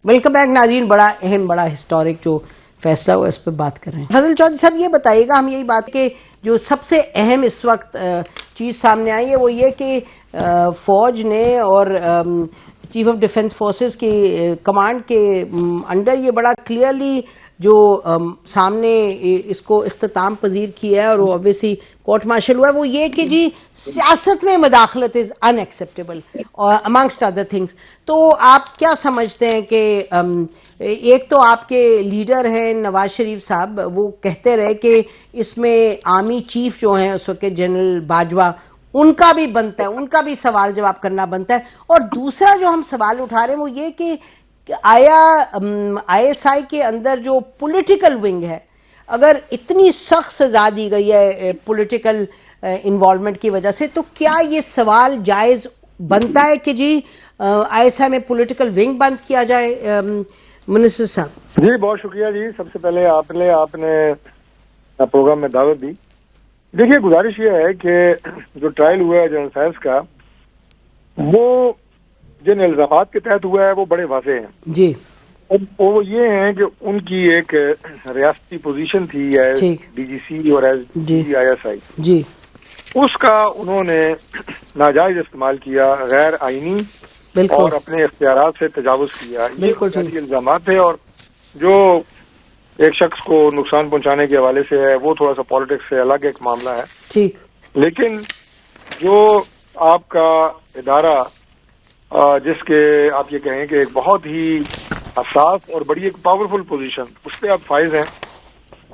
Welcome back ناظرین. بڑا اہم بڑا ہسٹورک جو فیصلہ ہوا اس پہ بات کر رہے ہیں. فضل چودھری صاحب یہ بتائیے گا, ہم یہی بات کہ جو سب سے اہم اس وقت چیز سامنے آئی ہے وہ یہ کہ فوج نے اور چیف آف ڈیفنس فورسز کی کمانڈ کے انڈر یہ بڑا کلیئرلی جو سامنے اس کو اختتام پذیر کیا ہے اور وہ obviously کورٹ مارشل ہوا ہے, وہ یہ کہ جی سیاست میں مداخلت از ان ایکسیپٹیبل امانگسٹ ادر تھنگس. تو آپ کیا سمجھتے ہیں کہ ایک تو آپ کے لیڈر ہیں نواز شریف صاحب, وہ کہتے رہے کہ اس میں آرمی چیف جو ہیں اس وقت جنرل باجوہ, ان کا بھی بنتا ہے, ان کا بھی سوال جواب کرنا بنتا ہے. اور دوسرا جو ہم سوال اٹھا رہے ہیں وہ یہ کہ آیا آئی ایس آئی کے اندر جو پولیٹیکل ونگ ہے, اگر اتنی سخت سزا دی گئی ہے پولیٹیکل انوالومنٹ کی وجہ سے, تو کیا یہ سوال جائز بنتا ہے کہ جی آئی ایس آئی میں پولیٹیکل ونگ بند کیا جائے؟ منسٹر صاحب جی بہت شکریہ. جی سب سے پہلے آپ نے پروگرام میں دعوت دی. دیکھیے گزارش یہ ہے کہ جو ٹرائل ہوا ہے جنرل فیض کا, وہ جن الزامات کے تحت ہوا ہے وہ بڑے واضح ہیں جی. وہ یہ ہیں کہ ان کی ایک ریاستی پوزیشن تھی ڈی جی سی اور آئی ایس آئی جی, اس کا انہوں نے ناجائز استعمال کیا, غیر آئینی اور اپنے اختیارات سے تجاوز کیا. یہ الزامات تھے اور جو ایک شخص کو نقصان پہنچانے کے حوالے سے ہے وہ تھوڑا سا پالیٹکس سے الگ ایک معاملہ ہے. ٹھیک. لیکن جو آپ کا ادارہ جس کے آپ یہ کہیں کہ ایک بہت ہی حساس اور بڑی ایک پاورفل پوزیشن, اس پہ آپ فائز ہیں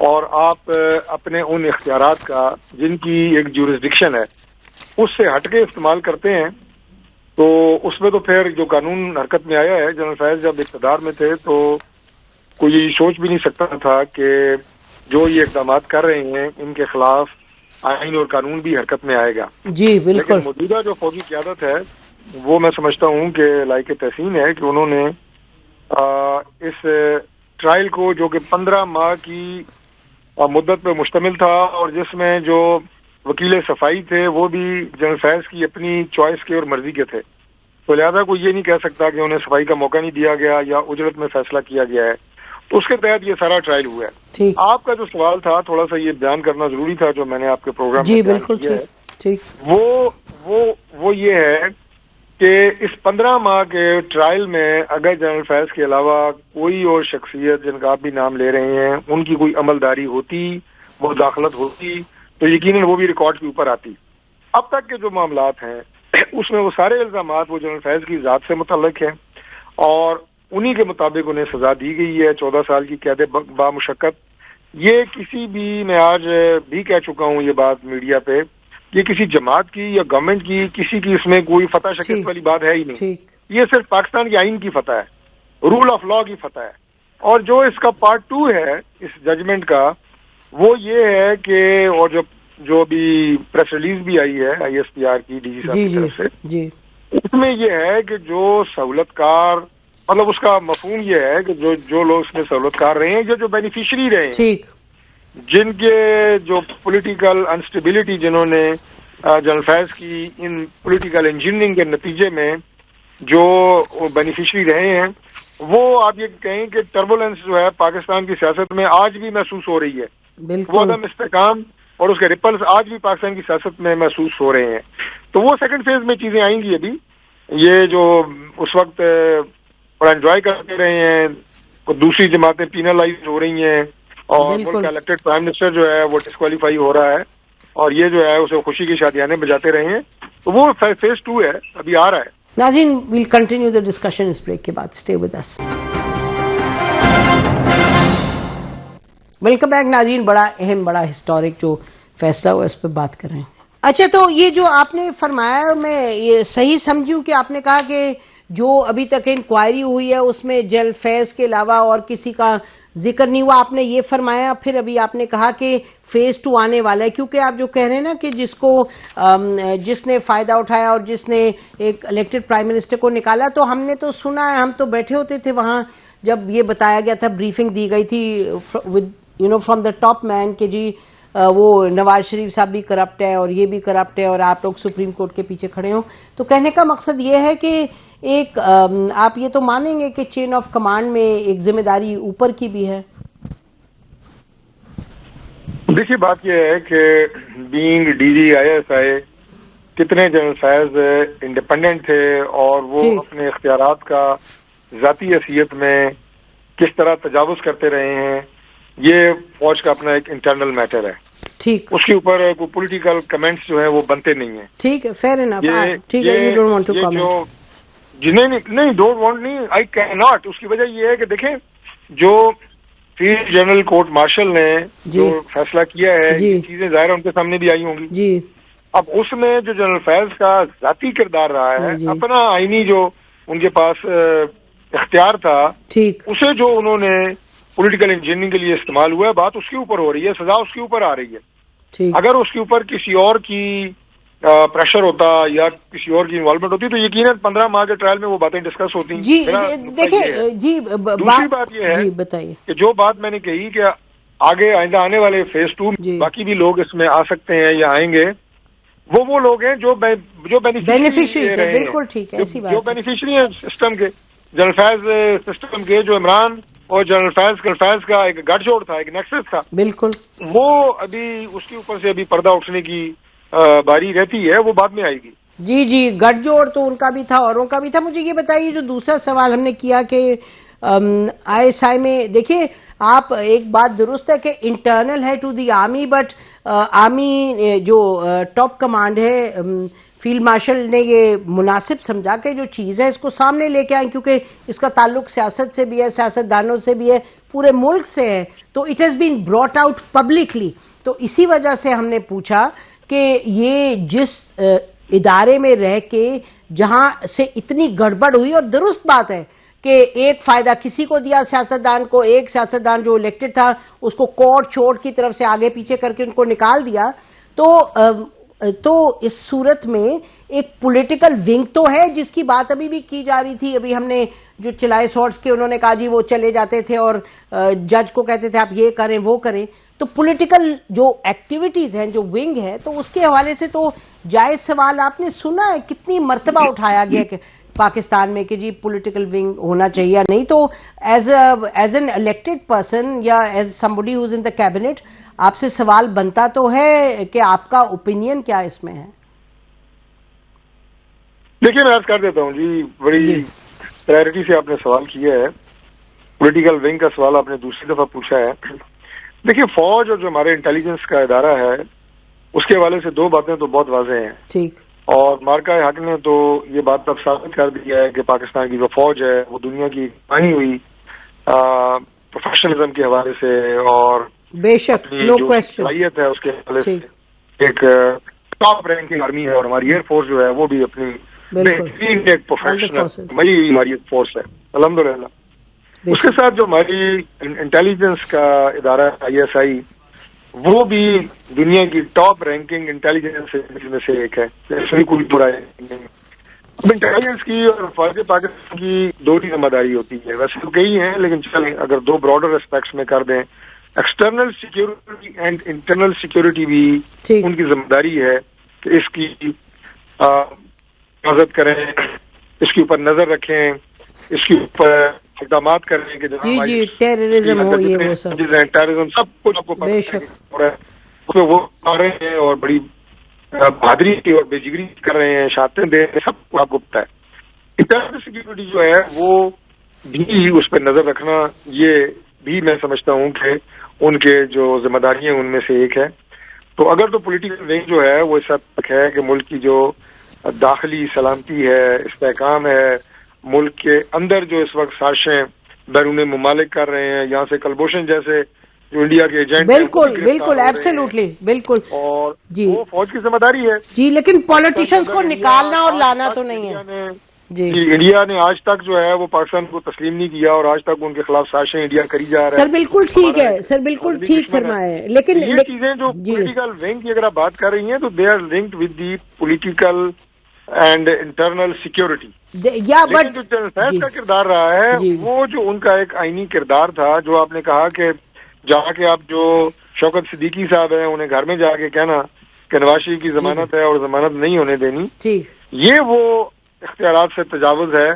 اور آپ اپنے ان اختیارات کا جن کی ایک جورسڈکشن ہے اس سے ہٹ کے استعمال کرتے ہیں, تو اس میں تو پھر جو قانون حرکت میں آیا ہے. جنرل فیض جب اقتدار میں تھے تو کوئی یہ سوچ بھی نہیں سکتا تھا کہ جو یہ اقدامات کر رہے ہیں ان کے خلاف آئین اور قانون بھی حرکت میں آئے گا. جی بالکل. لیکن موجودہ جو فوجی قیادت ہے وہ میں سمجھتا ہوں کہ لائق تحسین ہے کہ انہوں نے اس ٹرائل کو, جو کہ 15 ماہ کی مدت پہ مشتمل تھا اور جس میں جو وکیل صفائی تھے وہ بھی جنرل فیض کی اپنی چوائس کے اور مرضی کے تھے, تو لہذا کوئی یہ نہیں کہہ سکتا کہ انہیں صفائی کا موقع نہیں دیا گیا یا اجرت میں فیصلہ کیا گیا ہے. تو اس کے تحت یہ سارا ٹرائل ہوا ہے. آپ کا جو سوال تھا تھوڑا سا یہ بیان کرنا ضروری تھا جو میں نے آپ کے پروگرام میں بیان کیا ہے, وہ یہ ہے کہ اس 15 ماہ کے ٹرائل میں اگر جنرل فیض کے علاوہ کوئی اور شخصیت جن کا آپ بھی نام لے رہے ہیں ان کی کوئی عملداری ہوتی, وہ داخلت ہوتی, تو یقیناً وہ بھی ریکارڈ کے اوپر آتی. اب تک کے جو معاملات ہیں اس میں وہ سارے الزامات وہ جنرل فیض کی ذات سے متعلق ہیں اور انہی کے مطابق انہیں سزا دی گئی ہے 14 سال کی قید بامشقت. یہ کسی بھی, میں آج بھی کہہ چکا ہوں یہ بات میڈیا پہ, یہ کسی جماعت کی یا گورنمنٹ کی کسی کی اس میں کوئی فتح شکست والی بات ہے ہی نہیں. یہ صرف پاکستان کے آئین کی فتح ہے, رول آف لا کی فتح ہے. اور جو اس کا پارٹ 2 ہے اس ججمنٹ کا وہ یہ ہے کہ, اور جو بھی پریس ریلیز بھی آئی ہے آئی ایس پی آر کی ڈی جی صاحب کی طرف سے, اس میں یہ ہے کہ جو سہولت کار, مطلب اس کا مفہوم یہ ہے کہ جو لوگ اس میں سہولت کار رہے ہیں, جو بینیفیشری رہے ہیں, جن کے جو پولیٹیکل انسٹیبلٹی جنہوں نے جنرل فیض کی ان پولیٹیکل انجینئرنگ کے نتیجے میں جو بینیفیشری رہے ہیں, وہ آپ یہ کہیں کہ ٹربولنس جو ہے پاکستان کی سیاست میں آج بھی محسوس ہو رہی ہے. وہ عدم استحکام اور اس کے ریپلز آج بھی پاکستان کی سیاست میں محسوس ہو رہے ہیں. تو وہ سیکنڈ فیز میں چیزیں آئیں گی. ابھی یہ جو اس وقت بڑا انجوائے کرتے رہے ہیں, دوسری جماعتیں پینلائز ہو رہی ہیں اور ملک کا الیکٹڈ پرائم منسٹر جو ہے وہ ڈسکوالیفائی ہو رہا ہے اور یہ جو ہے اسے خوشی کی شادیانے بجاتے رہے ہیں, تو وہ فیز 2 ہے, ابھی آ رہا ہے. ناظرین ویل کنٹینیو دی ڈسکشن اس بریک کے بعد. Stay with us. Welcome back ناظرین. بڑا اہم بڑا ہسٹورک جو فیصلہ ہوا اس پہ بات کر رہے ہیں. اچھا, تو یہ جو آپ نے فرمایا, میں یہ صحیح سمجھوں کہ آپ نے کہا کہ جو ابھی تک انکوائری ہوئی ہے اس میں جنرل فیض کے علاوہ اور کسی کا ذکر نہیں ہوا, آپ نے یہ فرمایا. پھر ابھی آپ نے کہا کہ فیز 2 آنے والا ہے, کیونکہ آپ جو کہہ رہے ہیں نا کہ جس نے فائدہ اٹھایا اور جس نے ایک الیکٹڈ پرائم منسٹر کو نکالا, تو ہم نے تو سنا ہے, ہم تو بیٹھے ہوتے تھے وہاں جب یہ بتایا گیا تھا, بریفنگ دی گئی تھی فرام دا ٹاپ مین کہ جی وہ نواز شریف صاحب بھی کرپٹ ہے اور یہ بھی کرپٹ ہے اور آپ لوگ سپریم کورٹ کے پیچھے کھڑے ہوں. تو کہنے کا مقصد یہ ہے کہ ایک آپ یہ تو مانیں گے کہ چین آف کمانڈ میں ایک ذمہ داری اوپر کی بھی ہے؟ دیکھیے بات یہ ہے کہ بینگ ڈی جی آئی ایس آئی کتنے جنرل فیض انڈیپینڈنٹ تھے اور وہ اپنے اختیارات کا ذاتی حیثیت میں کس طرح تجاوز کرتے رہے ہیں، یہ فوج کا اپنا ایک انٹرنل میٹر ہے. ٹھیک، اس کے اوپر کوئی پولیٹیکل کمنٹس جو ہیں وہ بنتے نہیں ہیں. ٹھیک ہے، فیئر انف. ٹھیک ہے، you don't want to comment. نہیں ڈونٹ وانٹ نہیں، آئی کین ناٹ. اس کی وجہ یہ ہے کہ دیکھیں جو فیلڈ جنرل کورٹ مارشل نے جو فیصلہ کیا ہے یہ چیزیں ظاہر ان کے سامنے بھی آئی ہوں گی. جی، اب اس میں جو جنرل فیض کا ذاتی کردار رہا ہے، اپنا آئینی جو ان کے پاس اختیار تھا، ٹھیک، اسے جو انہوں نے پولیٹیکل انجینئرنگ کے لیے استعمال ہوا ہے، بات اس کے اوپر ہو رہی ہے، سزا اس کے اوپر آ رہی ہے. ٹھیک. اگر اس کے اوپر کسی اور کی پریشر ہوتا یا کسی اور کی انوالومنٹ ہوتی تو یقیناً 15 ماہ کے ٹرائل میں وہ باتیں ڈسکس ہوتی. جی دیکھیں، جی دوسری بات یہ ہے بتائیے کہ جو بات میں نے کہی کہ آگے آئندہ آنے والے فیز 2 باقی بھی لوگ اس میں آ سکتے ہیں یا آئیں گے، وہ لوگ ہیں جو بینیفیشری ہیں. بالکل ٹھیک ہے، ایسی بات جو بینیفیشری ہیں سسٹم کے، جنرل فیض سسٹم کے، جو عمران اور جنرل فیض کا ایک گٹھ جوڑ تھا، ایک نیکسس تھا. بالکل، وہ ابھی اس کے اوپر سے ابھی پردہ اٹھنے کی باری رہتی ہے، وہ بعد میں آئے گی. جی گٹھ جوڑ تو ان کا بھی تھا، اوروں کا بھی تھا. مجھے یہ بتائیے جو دوسرا سوال ہم نے کیا کہ آئی ایس آئی میں دیکھیے آپ ایک بات درست ہے کہ انٹرنل ہے to the army, but army جو ٹاپ کمانڈ ہے فیلڈ مارشل نے یہ مناسب سمجھا کہ جو چیز ہے اس کو سامنے لے کے آئیں، کیونکہ اس کا تعلق سیاست سے بھی ہے، سیاست دانوں سے بھی ہے، پورے ملک سے ہے، تو it has been brought out publicly. تو اسی وجہ سے ہم نے پوچھا کہ یہ جس ادارے میں رہ کے جہاں سے اتنی گڑبڑ ہوئی، اور درست بات ہے کہ ایک فائدہ کسی کو دیا سیاستدان کو، ایک سیاستدان جو الیکٹڈ تھا اس کو کوٹ چوٹ کی طرف سے آگے پیچھے کر کے ان کو نکال دیا. تو اس صورت میں ایک پولیٹیکل ونگ تو ہے جس کی بات ابھی بھی کی جا رہی تھی. ابھی ہم نے جو چلائے سورٹس کے، انہوں نے کہا جی وہ چلے جاتے تھے اور جج کو کہتے تھے آپ یہ کریں وہ کریں. تو پولیٹیکل جو ایکٹیویٹیز ہیں، جو ونگ ہے، تو اس کے حوالے سے تو جائز سوال آپ نے سنا ہے کتنی مرتبہ اٹھایا گیا کہ پاکستان میں کہ جی پولیٹیکل ونگ ہونا چاہیے یا نہیں. تو ایز این الیکٹڈ پرسن یا as somebody who's in the cabinet آپ سے سوال بنتا تو ہے کہ آپ کا اوپینین کیا اس میں ہے؟ دیکھیے میں عرض کر دیتا ہوں جی، بڑی پرائرٹی سے آپ نے سوال کیا ہے. پولیٹیکل ونگ کا سوال آپ نے دوسری دفعہ پوچھا ہے. دیکھیے فوج اور جو ہمارے انٹیلیجنس کا ادارہ ہے اس کے حوالے سے دو باتیں تو بہت واضح ہیں. ٹھیک. اور مارکا حق نے تو یہ بات اب ثابت کر دیا ہے کہ پاکستان کی جو فوج ہے وہ دنیا کی مانی ہوئی پروفیشنلزم کے حوالے سے اور بے شک جو صلاحیت ہے اس کے حوالے سے ایک ٹاپ رینکنگ آرمی ہے. اور ہماری ایئر فورس جو ہے وہ بھی اپنی بہترین ایک پروفیشنل ہماری فورس ہے الحمدللہ. اس کے ساتھ جو ہماری انٹیلیجنس کا ادارہ آئی ایس آئی وہ بھی دنیا کی ٹاپ رینکنگ انٹیلیجنس میں سے ایک ہے، اس میں کوئی برائی نہیں. اب انٹیلیجنس کی اور فوج پاکستان کی دو ہی ذمہ داری ہوتی ہے، ویسے تو کئی ہیں لیکن چلیں اگر دو براڈر اسپیکٹس میں کر دیں، external security and internal security بھی ان کی ذمہ داری ہے کہ اس کی حفاظت کریں، اس کے اوپر نظر رکھیں، اس کے اوپر اقدامات کریں کہ جی ٹیررزم ہو، یہ وہ سب ٹیررزم سب کچھ آپ کو پتہ ہے اس میں وہ آ رہے ہیں اور بڑی بہادری کی اور بے جگری کر رہے ہیں، شہادتیں دے رہے ہیں، سب کو آپ کو پتہ ہے. انٹرنل سیکورٹی جو ہے وہ بھی اس پہ نظر رکھنا، یہ بھی میں سمجھتا ہوں کہ ان کے جو ذمہ داریاں ان میں سے ایک ہے. تو اگر تو پولیٹیکل ونگ جو ہے وہ اس حد تک ہے کہ ملک کی جو داخلی سلامتی ہے، استحکام ہے، ملک کے اندر جو اس وقت سازشیں بیرون ممالک کر رہے ہیں، یہاں سے کلبھوشن جیسے جو انڈیا کے ایجنٹ بالکل ایبسلیوٹلی بالکل، اور وہ فوج کی ذمہ داری ہے جی. لیکن پولیٹیشینز کو نکالنا اور لانا تو نہیں ہے جی. انڈیا نے آج تک جو ہے وہ پاکستان کو تسلیم نہیں کیا اور آج تک ان کے خلاف سازشیں انڈیا کری جا رہا ہے. سر بالکل ٹھیک ہے، سر بالکل ٹھیک فرمائے. لیکن یہ چیزیں جو پولیٹیکل ونگ کی اگر آپ بات کر رہی ہیں تو they are linked with the political and internal security. لیکن جو جنرل فیض کا کردار رہا ہے وہ جو ان کا ایک آئینی کردار تھا، جو آپ نے کہا کہ جا کے آپ جو شوکت صدیقی صاحب ہیں انہیں گھر میں جا کے کہنا کہ نواز شریف کی ضمانت ہے اور ضمانت نہیں ہونے دینی، یہ وہ اختیارات سے تجاوز ہے،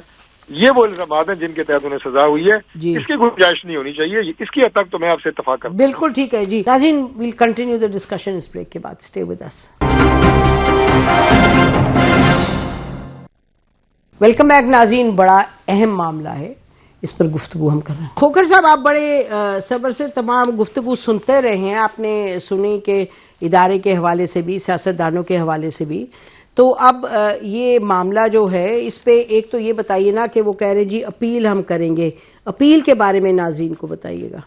یہ وہ الزامات ہیں جن کے تحت انہیں سزا ہوئی ہے. جی اس کی گنجائش نہیں ہونی چاہیے. اس کی حد تک تو میں آپ سے اتفاق کرتا ہوں. بالکل ٹھیک ہے جی. ناظرین ویل کنٹینیو دا ڈسکشن اس بریک کے بعد. Stay with us. Welcome back ناظرین. بڑا اہم معاملہ ہے، اس پر گفتگو ہم کر رہے ہیں. کھوکھر صاحب، آپ بڑے صبر سے تمام گفتگو سنتے رہے ہیں. آپ نے سنی کہ ادارے کے حوالے سے بھی، سیاستدانوں کے حوالے سے بھی. تو اب یہ معاملہ جو ہے اس پہ ایک تو یہ بتائیے نا کہ وہ کہہ رہے جی اپیل ہم کریں گے. اپیل کے بارے میں ناظرین کو بتائیے گا.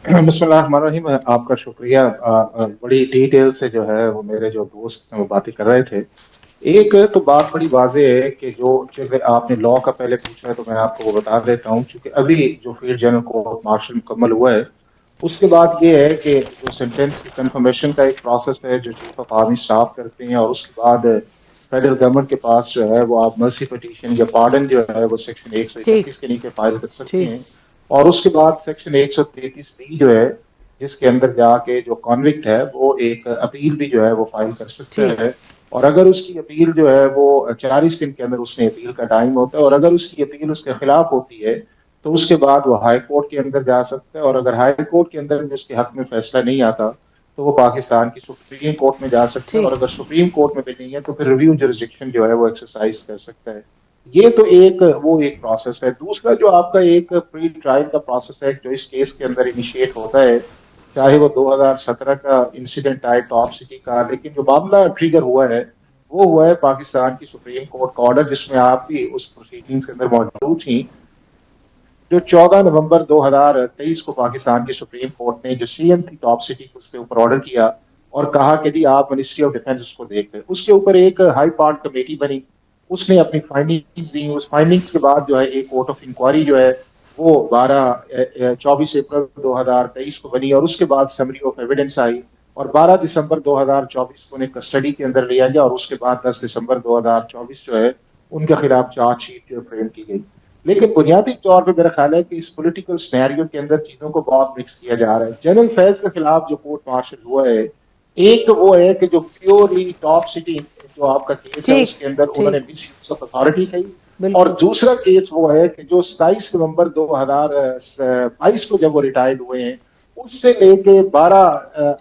بسم اللہ الرحمن الرحیم. آپ کا شکریہ. بڑی ڈیٹیل سے جو ہے وہ میرے جو دوست وہ باتیں کر رہے تھے. ایک تو بات بڑی واضح ہے کہ جو آپ نے لا کا پہلے پوچھا ہے تو میں آپ کو وہ بتا دیتا ہوں. چونکہ ابھی جو فیلڈ جنرل کورٹ مارشل مکمل ہوا ہے، اس کے بعد یہ ہے کہ جو سینٹینس کی کنفرمیشن کا ایک پروسیس ہے جو چیف آف آرمی اسٹاف کرتے ہیں، اور اس کے بعد فیڈرل گورنمنٹ کے پاس جو ہے وہ آپ مرسی پٹیشن یا پارڈن جو ہے وہ سیکشن 131 کے نیچے فائل کر سکتے ہیں. اور اس کے بعد سیکشن 133B جو ہے جس کے اندر جا کے جو کانوکٹ ہے وہ ایک اپیل بھی جو ہے وہ فائل کر سکتا ہے. اور اگر اس کی اپیل جو ہے وہ 40 دن کے اندر اس نے اپیل کا ٹائم ہوتا ہے، اور اگر اس کی اپیل اس کے خلاف ہوتی ہے تو اس کے بعد وہ ہائی کورٹ کے اندر جا سکتا ہے. اور اگر ہائی کورٹ کے اندر اس کے حق میں فیصلہ نہیں آتا تو وہ پاکستان کی سپریم کورٹ میں جا سکتا ہے. اور اگر سپریم کورٹ میں بھی نہیں ہے تو پھر ریویو جورسڈکشن جو ہے وہ ایکسرسائز کر سکتا ہے. یہ تو ایک پروسیس ہے. دوسرا جو آپ کا ایک پری ٹرائل کا پروسیس ہے جو اس کیس کے اندر انیشیٹ ہوتا ہے، چاہے وہ 2017 کا انسیڈنٹ آئے ٹاپ سٹی کا، لیکن جو معاملہ ٹریگر ہوا ہے وہ ہوا ہے پاکستان کی سپریم کورٹ کا آرڈر، جس میں آپ بھی اس پروسیڈنگز کے اندر موجود تھیں، جو 14 نومبر 2023 کو پاکستان کی سپریم کورٹ نے جو CM تھی ٹاپ سٹی کو اس کے اوپر آرڈر کیا اور کہا کہ جی آپ منسٹری آف ڈیفینس اس کو دیکھ لیں. اس کے اوپر ایک ہائی پارٹ کمیٹی بنی، اس نے اپنی فائنڈنگز دی. اس فائنڈنگز کے بعد جو ہے ایک کورٹ آف انکوائری جو ہے وہ 24 اپریل 2023 کو بنی، اور اس کے بعد سمری آف ایویڈنس آئی، اور 12 دسمبر 2024 کو انہیں کسٹڈی کے اندر لیا گیا، اور اس کے بعد 10 دسمبر 2024 جو ہے ان کے خلاف چارج شیٹ جو فریم کی گئی. لیکن بنیادی طور پہ میرا خیال ہے کہ اس پولیٹیکل سینیریو کے اندر چیزوں کو بہت مکس کیا جا رہا ہے. جنرل فیض کے خلاف جو کورٹ مارشل ہوا ہے، ایک تو وہ ہے کہ جو پیورلی ٹاپ سٹی جو آپ کا کیس ہے اس کے اندر انہوں نے مس یوز آف اتھارٹی کہی، اور دوسرا کیس وہ ہے کہ جو 27 نومبر 2022 کو جب وہ ریٹائرڈ ہوئے ہیں، اس سے لے کے 12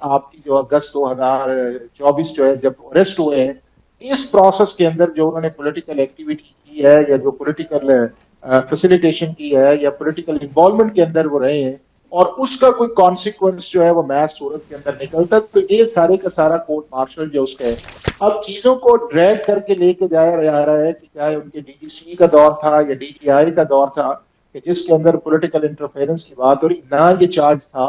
آپ کی جو اگست 2024 جو ہے جب اریسٹ ہوئے ہیں، اس پروسیس کے اندر جو انہوں نے پولیٹیکل ایکٹیویٹی کی ہے یا جو پولیٹیکل فیسیلیٹیشن کی ہے یا پولیٹیکل انوالومنٹ کے اندر وہ رہے ہیں، اور اس کا کوئی کانسیکوینس جو ہے وہ میچ صورت کے اندر نکلتا، تو یہ سارے کا سارا کورٹ مارشل جو اس کا ہے اب چیزوں کو ڈریگ کر کے لے کے جایا جا رہا ہے کہ چاہے ان کے DGC کا دور تھا یا DGI کا دور تھا کہ جس کے اندر پولیٹیکل انٹرفیرنس کی بات ہو رہی، نہ یہ چارج تھا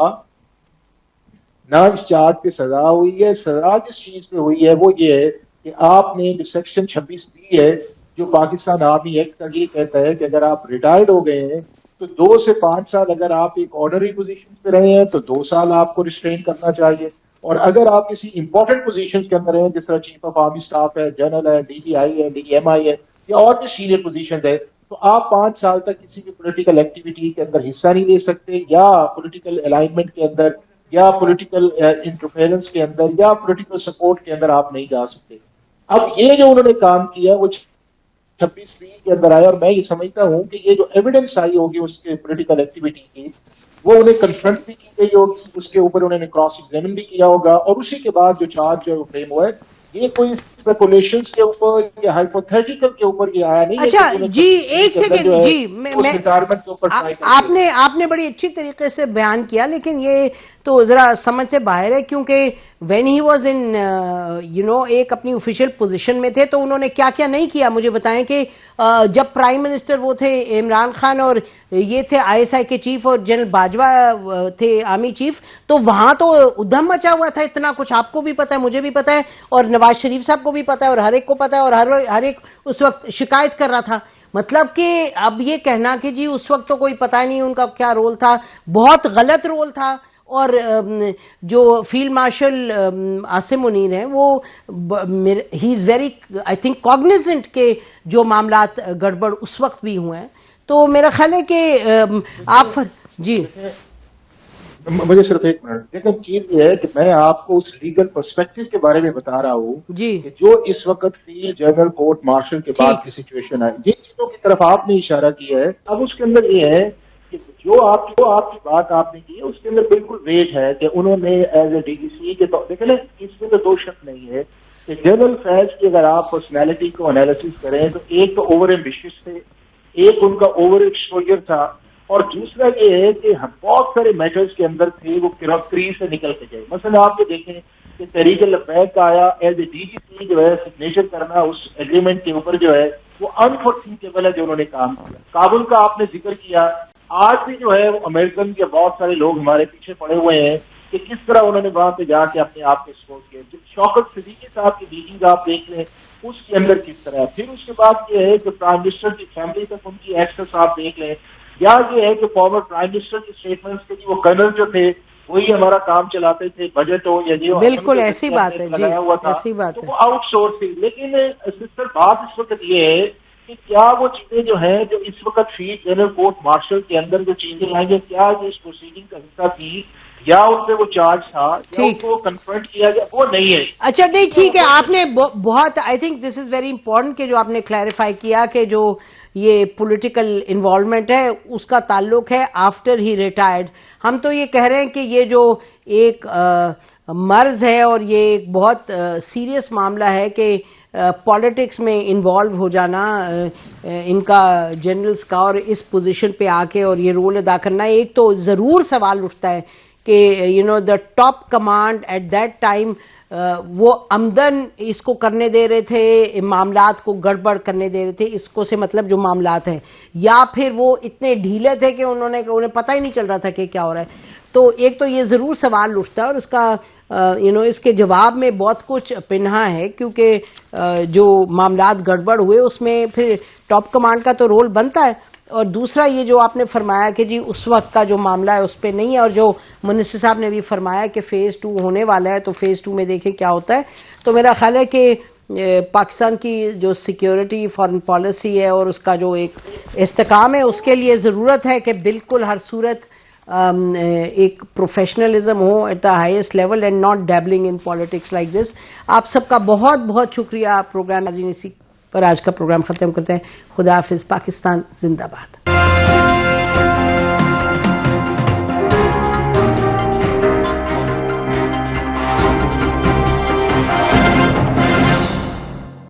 نہ اس چارج پہ سزا ہوئی ہے. سزا جس چیز پہ ہوئی ہے وہ یہ ہے کہ آپ نے جو سیکشن 26B ہے جو پاکستان آرمی ایکٹ کا یہ کہتا ہے کہ اگر آپ ریٹائرڈ ہو گئے ہیں تو 2 سے 5 سال اگر آپ ایک آرڈنری پوزیشن پہ رہے ہیں تو 2 سال آپ کو ریسٹرین کرنا چاہیے، اور اگر آپ کسی امپورٹنٹ پوزیشن کے اندر ہیں جس طرح چیف آف آرمی اسٹاف ہے، جنرل ہے، DGI ہے، DMI ہے یا اور بھی سینئر پوزیشن ہے، تو آپ 5 سال تک کسی بھی پولیٹیکل ایکٹیویٹی کے اندر حصہ نہیں لے سکتے، یا پولیٹیکل الائنمنٹ کے اندر یا پولیٹیکل انٹرفیرنس کے اندر یا پولیٹیکل سپورٹ کے اندر آپ نہیں جا سکتے. اب یہ جو انہوں نے کام کیا وہ 26B کے اندر آیا، اور میں یہ سمجھتا ہوں کہ یہ جو ایویڈنس آئی ہوگی اس کے پولیٹیکل ایکٹیویٹی کی وہ انہیں کنفرنٹ بھی کی گئی ہوگی، اس کے اوپر انہوں نے کراس ایگزامن بھی کیا ہوگا، اور اسی کے بعد جو چارج جو فریم ہوا ہے یہ کوئی اسپیکولیشنز کے اوپر یا ہائپوتھیٹیکل کے اوپر یہ آیا نہیں. اچھا جی ایک سیکنڈ جی، ریٹائرمنٹ کے اوپر آپ نے بڑی اچھی طریقے سے بیان کیا، لیکن یہ تو ذرا سمجھ سے باہر ہے، کیونکہ وین ہی واز ان ایک اپنی آفیشیل پوزیشن میں تھے تو انہوں نے کیا کیا نہیں کیا. مجھے بتائیں کہ جب پرائم منسٹر وہ تھے عمران خان اور یہ تھے ISI کے چیف اور جنرل باجوہ تھے آرمی چیف، تو وہاں تو ادھم مچا ہوا تھا، اتنا کچھ آپ کو بھی پتا ہے، مجھے بھی پتا ہے، اور نواز شریف صاحب کو بھی پتا ہے، اور ہر ایک کو پتا ہے، اور ہر ایک اس وقت شکایت کر رہا تھا. مطلب کہ اب یہ کہنا کہ جی اس وقت تو کوئی پتہ نہیں ان کا کیا رول تھا، بہت غلط رول تھا. اور جو فیلڈ مارشل عاصم منیر ہیں وہ ہی از ویری آئی تھنک کوگنیزنٹ کہ جو معاملات گڑبڑ اس وقت بھی ہوئے ہیں. تو میرا خیال ہے کہ آپ جی مجھے صرف ایک منٹ دیکھیں، چیز یہ ہے کہ میں آپ کو اس لیگل پرسپیکٹو کے بارے میں بتا رہا ہوں جی کہ جو اس وقت فی جنرل کورٹ مارشل کے بعد کی سچویشن ہے، جن چیزوں کی طرف آپ نے اشارہ کیا ہے، اب اس کے اندر یہ ہے کہ جو آپ کی بات آپ نے کی ہے اس کے اندر بالکل ویٹ ہے کہ انہوں نے ایز اے ڈی جی سی کے طور دیکھیں نا، اس میں تو دو شک نہیں ہے کہ جنرل فیض کی اگر آپ پرسنالٹی کو انالیسس کریں تو ایک تو اوور ایمبیشیس تھے، ایک ان کا اوور ایکسپوجر تھا، اور دوسرا یہ ہے کہ بہت سارے میٹرز کے اندر تھے وہ کری سے نکل کے گئے. مثلا آپ یہ دیکھیں کہ تحریک لبیک کا آیا ایز اے ڈی جی سی جو ہے سگنیچر کرنا اس ایگریمنٹ کے اوپر جو ہے وہ انفورسیبل ہے جو انہوں نے کام کیا. کابل کا آپ نے ذکر کیا، آج بھی جو ہے وہ امریکن کے بہت سارے لوگ ہمارے پیچھے پڑے ہوئے ہیں کہ کس طرح انہوں نے وہاں پہ جا کے اپنے آپ کو ایکسپوز کیا. شوکت صدیقی صاحب کی بیجنگ آپ دیکھ لیں اس کے اندر کس طرح. پھر اس کے بعد یہ ہے کہ پرائم منسٹر کی فیملی تک ان کی ایکسس آپ دیکھ لیں، یا یہ ہے کہ فارمر پرائم منسٹر کی اسٹیٹمنٹس کے وہ کرنل جو تھے وہی ہمارا کام چلاتے تھے، بجٹ ہو یا یہ بالکل ایسی بات ہے جی، ایسی بات ہے. وہ آؤٹ سورس تھی. لیکن سسٹر بات اس وقت یہ ہے کہ کیا وہ چیزیں جو ہیں جو اس وقت فی جنرل کورٹ مارشل کے اندر جو چیزیں آئیں گے کیا یہ اس پروسیڈنگ کا حصہ تھی یا ان پہ وہ چارج تھا یا ان کو کنفرنٹ کیا گیا، وہ نہیں ہے. اچھا نہیں ٹھیک ہے، آپ نے بہت I think this is very important کہ جو آپ نے کلیریفائی کیا کہ جو یہ پولیٹیکل انوالومنٹ ہے اس کا تعلق ہے آفٹر ہی ریٹائرڈ. ہم تو یہ کہہ رہے ہیں کہ یہ جو ایک مرض ہے اور یہ ایک بہت سیریس معاملہ ہے کہ پالیٹکس میں انوالو ہو جانا ان کا جنرلز کا اور اس پوزیشن پہ آ کے اور یہ رول ادا کرنا. ایک تو ضرور سوال اٹھتا ہے کہ the top command at that time وہ عمدن اس کو کرنے دے رہے تھے، معاملات کو گڑبڑ کرنے دے رہے تھے، اس کو سے مطلب جو معاملات ہیں، یا پھر وہ اتنے ڈھیلے تھے کہ انہیں پتہ ہی نہیں چل رہا تھا کہ کیا ہو رہا ہے. تو ایک تو یہ ضرور سوال اٹھتا ہے اور اس کا اس کے جواب میں بہت کچھ پنہا ہے، کیونکہ جو معاملات گڑبڑ ہوئے اس میں پھر ٹاپ کمانڈ کا تو رول بنتا ہے. اور دوسرا یہ جو آپ نے فرمایا کہ جی اس وقت کا جو معاملہ ہے اس پہ نہیں ہے، اور جو منسٹر صاحب نے بھی فرمایا کہ فیز 2 ہونے والا ہے تو فیز 2 میں دیکھیں کیا ہوتا ہے. تو میرا خیال ہے کہ پاکستان کی جو سیکیورٹی فارن پالیسی ہے اور اس کا جو ایک استحکام ہے اس کے لیے ضرورت ہے کہ بالکل ہر صورت ایک پروفیشنلزم ہو at the highest level and not dabbling in politics like this. آپ سب کا بہت بہت شکریہ. پروگرام اسی پر آج کا پروگرام ختم کرتے ہیں. خدا حافظ. پاکستان زندہ باد.